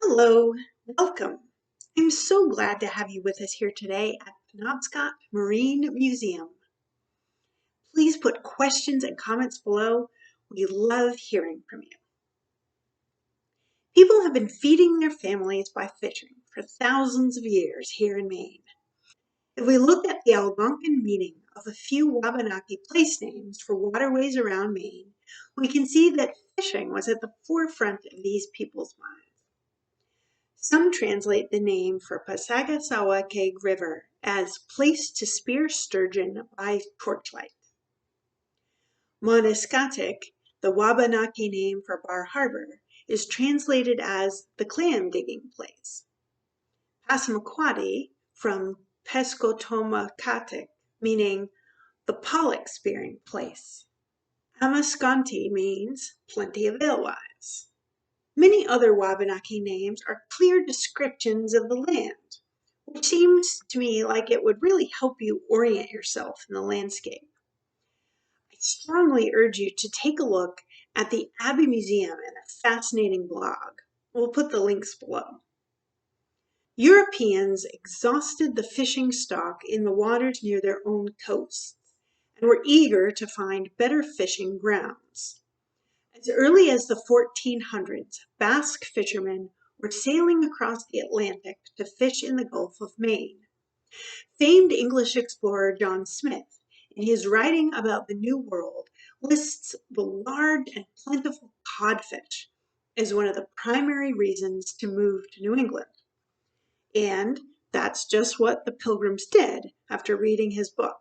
Hello, welcome. I'm so glad to have you with us here today at Penobscot Marine Museum. Please put questions and comments below. We love hearing from you. People have been feeding their families by fishing for thousands of years here in Maine. If we look at the Algonquin meaning of a few Wabanaki place names for waterways around Maine, we can see that fishing was at the forefront of these people's minds. Some translate the name for Passagasawake River as place to spear sturgeon by torchlight. Moniscatic, the Wabanaki name for Bar Harbor, is translated as the clam digging place. Passamaquoddy, from Pescotomacatic, meaning the pollock spearing place. Amasconti means plenty of alewives. Many other Wabanaki names are clear descriptions of the land, which seems to me like it would really help you orient yourself in the landscape. I strongly urge you to take a look at the Abbe Museum and a fascinating blog. We'll put the links below. Europeans exhausted the fishing stock in the waters near their own coasts and were eager to find better fishing grounds. As early as the 1400s, Basque fishermen were sailing across the Atlantic to fish in the Gulf of Maine. Famed English explorer John Smith, in his writing about the New World, lists the large and plentiful codfish as one of the primary reasons to move to New England. And that's just what the Pilgrims did after reading his book.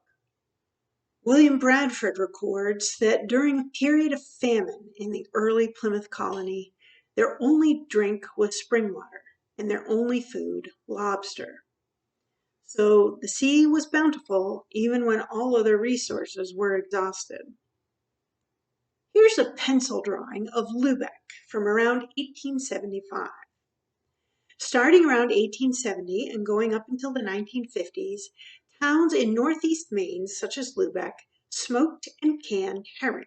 William Bradford records that during a period of famine in the early Plymouth colony, their only drink was spring water and their only food lobster. So the sea was bountiful even when all other resources were exhausted. Here's a pencil drawing of Lubec from around 1875. Starting around 1870 and going up until the 1950s, towns in northeast Maine, such as Lubec, smoked and canned herring.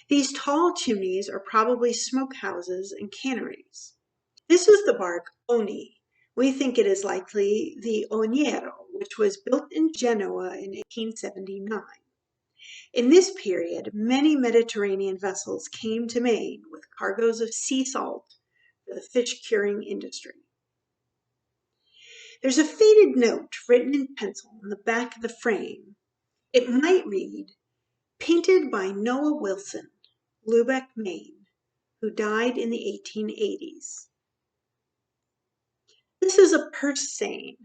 These tall chimneys are probably smokehouses and canneries. This is the bark oni. We think it is likely the oniero, which was built in Genoa in 1879. In this period, many Mediterranean vessels came to Maine with cargoes of sea salt for the fish curing industry. There's a faded note written in pencil on the back of the frame. It might read, "Painted by Noah Wilson, Lubec, Maine, who died in the 1880s. This is a purse seine.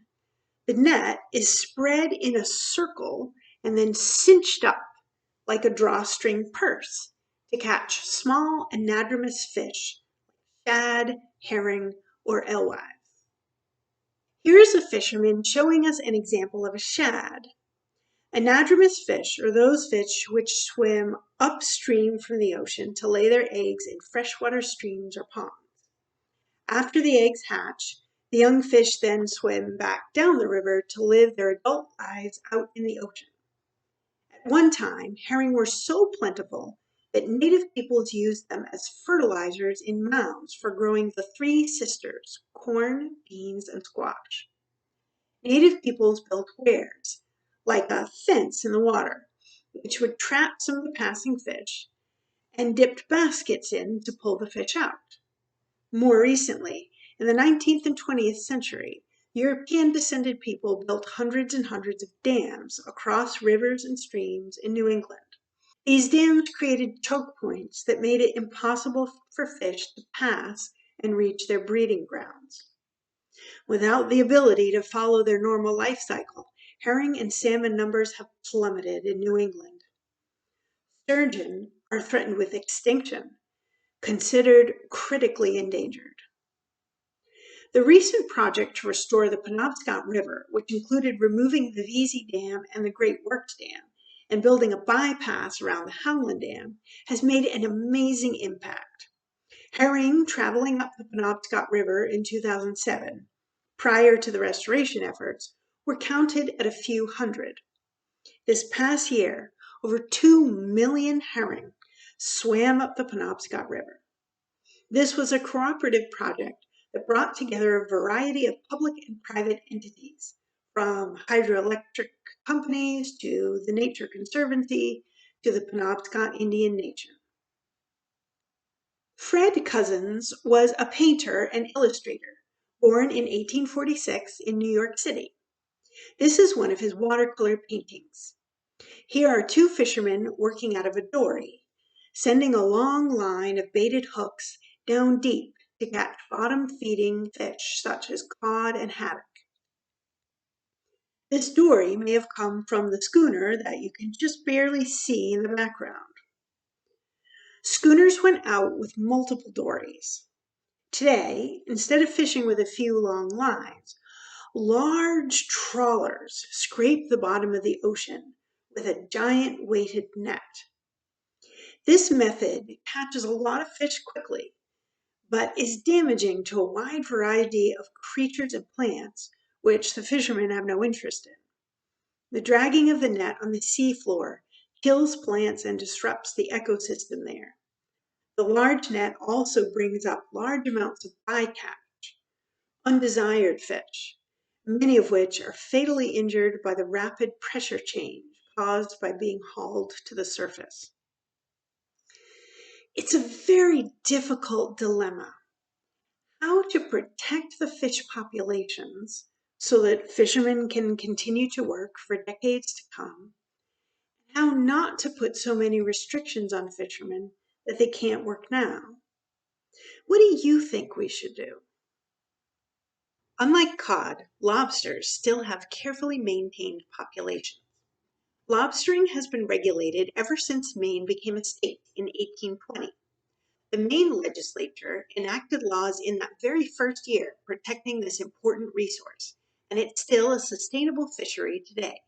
The net is spread in a circle and then cinched up like a drawstring purse to catch small anadromous fish like shad, herring, or alewives. Here is a fisherman showing us an example of a shad. Anadromous fish are those fish which swim upstream from the ocean to lay their eggs in freshwater streams or ponds. After the eggs hatch, the young fish then swim back down the river to live their adult lives out in the ocean. At one time, herring were so plentiful that native peoples used them as fertilizers in mounds for growing the three sisters, corn, beans, and squash. Native peoples built weirs, like a fence in the water, which would trap some of the passing fish, and dipped baskets in to pull the fish out. More recently, in the 19th and 20th century, European-descended people built hundreds and hundreds of dams across rivers and streams in New England. These dams created choke points that made it impossible for fish to pass and reach their breeding grounds. Without the ability to follow their normal life cycle, herring and salmon numbers have plummeted in New England. Sturgeon are threatened with extinction, considered critically endangered. The recent project to restore the Penobscot River, which included removing the Vesey Dam and the Great Works Dam and building a bypass around the Howland Dam, has made an amazing impact. Herring traveling up the Penobscot River in 2007, prior to the restoration efforts, were counted at a few hundred. This past year, over 2 million herring swam up the Penobscot River. This was a cooperative project that brought together a variety of public and private entities, from hydroelectric companies to the Nature Conservancy to the Penobscot Indian Nation. Fred Cozzens was a painter and illustrator, born in 1846 in New York City. This is one of his watercolor paintings. Here are two fishermen working out of a dory, sending a long line of baited hooks down deep to catch bottom-feeding fish such as cod and haddock. This dory may have come from the schooner that you can just barely see in the background. Schooners went out with multiple dories. Today, instead of fishing with a few long lines, large trawlers scrape the bottom of the ocean with a giant weighted net. This method catches a lot of fish quickly, but is damaging to a wide variety of creatures and plants, which the fishermen have no interest in. The dragging of the net on the seafloor kills plants and disrupts the ecosystem there. The large net also brings up large amounts of bycatch, undesired fish, many of which are fatally injured by the rapid pressure change caused by being hauled to the surface. It's a very difficult dilemma. How to protect the fish populations so that fishermen can continue to work for decades to come, and how not to put so many restrictions on fishermen that they can't work now. What do you think we should do? Unlike cod, lobsters still have carefully maintained populations. Lobstering has been regulated ever since Maine became a state in 1820. The Maine legislature enacted laws in that very first year protecting this important resource, and it's still a sustainable fishery today.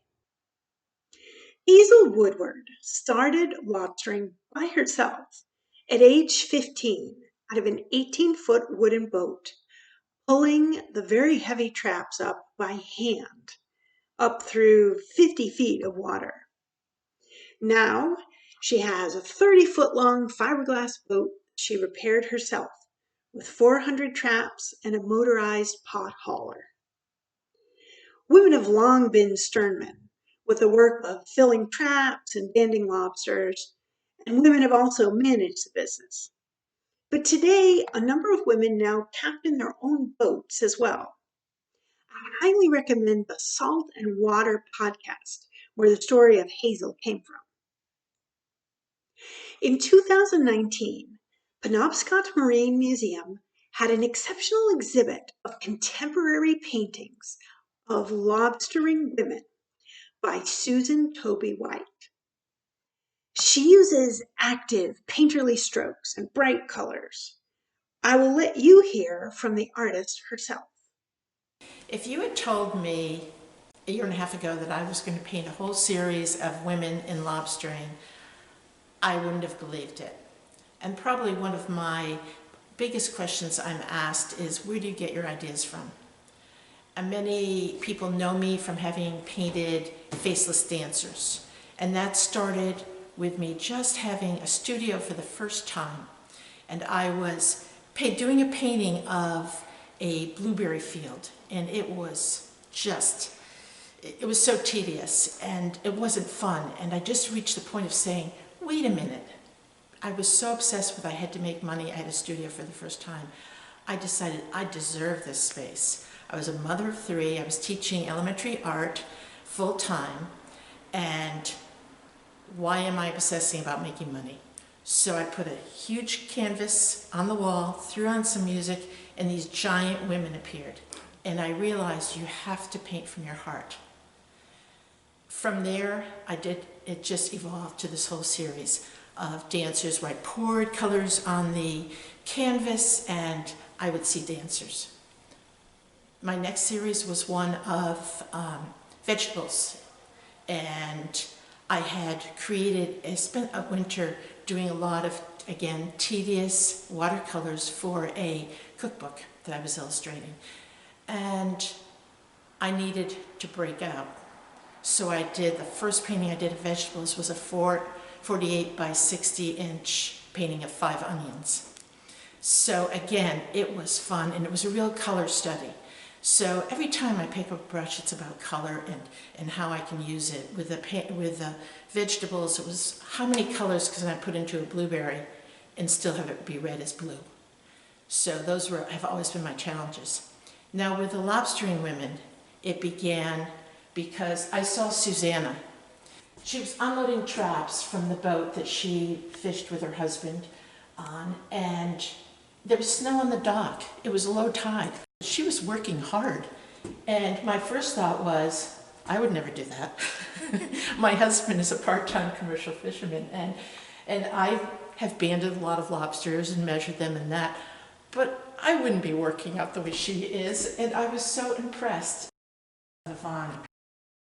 Ela Woodward started lobstering by herself at age 15 out of an 18-foot wooden boat, pulling the very heavy traps up by hand, up through 50 feet of water. Now, she has a 30-foot-long fiberglass boat she repaired herself with 400 traps and a motorized pot hauler. Women have long been sternmen with the work of filling traps and banding lobsters, and women have also managed the business. But today, a number of women now captain their own boats as well. I highly recommend the Salt and Water podcast, where the story of Hazel came from. In 2019, Penobscot Marine Museum had an exceptional exhibit of contemporary paintings of Lobstering Women by Tobey White. She uses active, painterly strokes and bright colors. I will let you hear from the artist herself. If you had told me a year and a half ago that I was going to paint a whole series of women in lobstering, I wouldn't have believed it. And probably one of my biggest questions I'm asked is, where do you get your ideas from? And many people know me from having painted faceless dancers. And that started with me just having a studio for the first time. And I was doing a painting of a blueberry field, and it was so tedious and it wasn't fun. And I just reached the point of saying, wait a minute. I was so obsessed with I had to make money. I had a studio for the first time. I decided I deserve this space. I was a mother of 3. I was teaching elementary art full time. And why am I obsessing about making money? So I put a huge canvas on the wall, threw on some music, and these giant women appeared. And I realized you have to paint from your heart. From there, it just evolved to this whole series of dancers where I poured colors on the canvas and I would see dancers. My next series was one of vegetables, and I spent a winter doing a lot of, again, tedious watercolors for a cookbook that I was illustrating. And I needed to break out. So the first painting I did of vegetables was a 48 by 60 inch painting of 5 onions. So again, it was fun, and it was a real color study. So every time I pick up a brush, it's about color and how I can use it. With the vegetables, it was how many colors can I put into a blueberry and still have it be red as blue. So those have always been my challenges. Now with the Lobstering Women, it began because I saw Susanna. She was unloading traps from the boat that she fished with her husband on, and there was snow on the dock. It was low tide. She was working hard, and my first thought was, I would never do that. My husband is a part-time commercial fisherman, and I have banded a lot of lobsters and measured them and that, but I wouldn't be working out the way she is, and I was so impressed. Yvonne,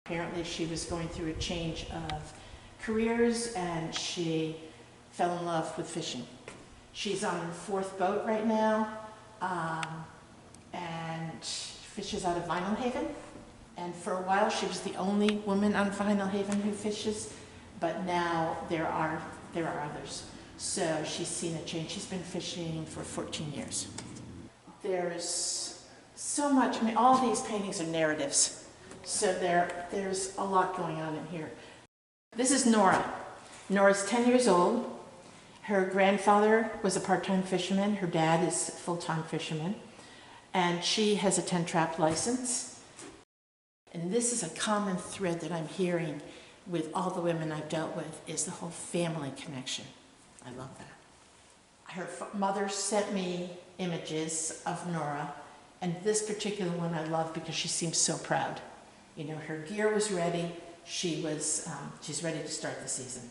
apparently she was going through a change of careers, and she fell in love with fishing. She's on her 4th boat right now, and fishes out of Vinyl Haven. And for a while she was the only woman on Vinyl Haven who fishes, but now there are others. So she's seen a change. She's been fishing for 14 years. There's so much, I mean, all these paintings are narratives. So there's a lot going on in here. This is Nora. Nora's 10 years old. Her grandfather was a part-time fisherman. Her dad is a full-time fisherman. And she has a 10-trap license. And this is a common thread that I'm hearing with all the women I've dealt with, is the whole family connection. I love that. Her mother sent me images of Nora, and this particular one I love because she seems so proud. You know, her gear was ready. She's ready to start the season.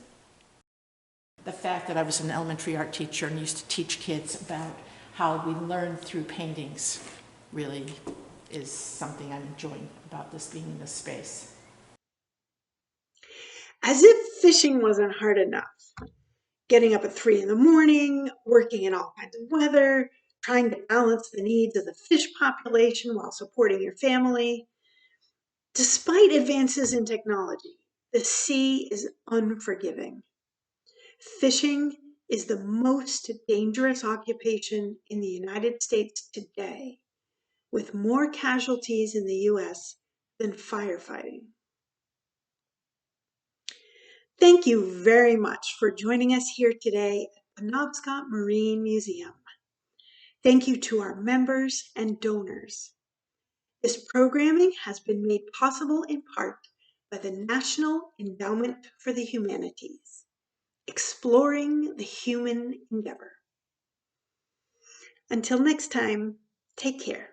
The fact that I was an elementary art teacher and used to teach kids about how we learn through paintings really is something I'm enjoying about this being in this space. As if fishing wasn't hard enough. Getting up at 3 in the morning, working in all kinds of weather, trying to balance the needs of the fish population while supporting your family. Despite advances in technology, the sea is unforgiving. Fishing is the most dangerous occupation in the United States today, with more casualties in the US than firefighting. Thank you very much for joining us here today at Penobscot Marine Museum. Thank you to our members and donors. This programming has been made possible in part by the National Endowment for the Humanities, exploring the human endeavor. Until next time, take care.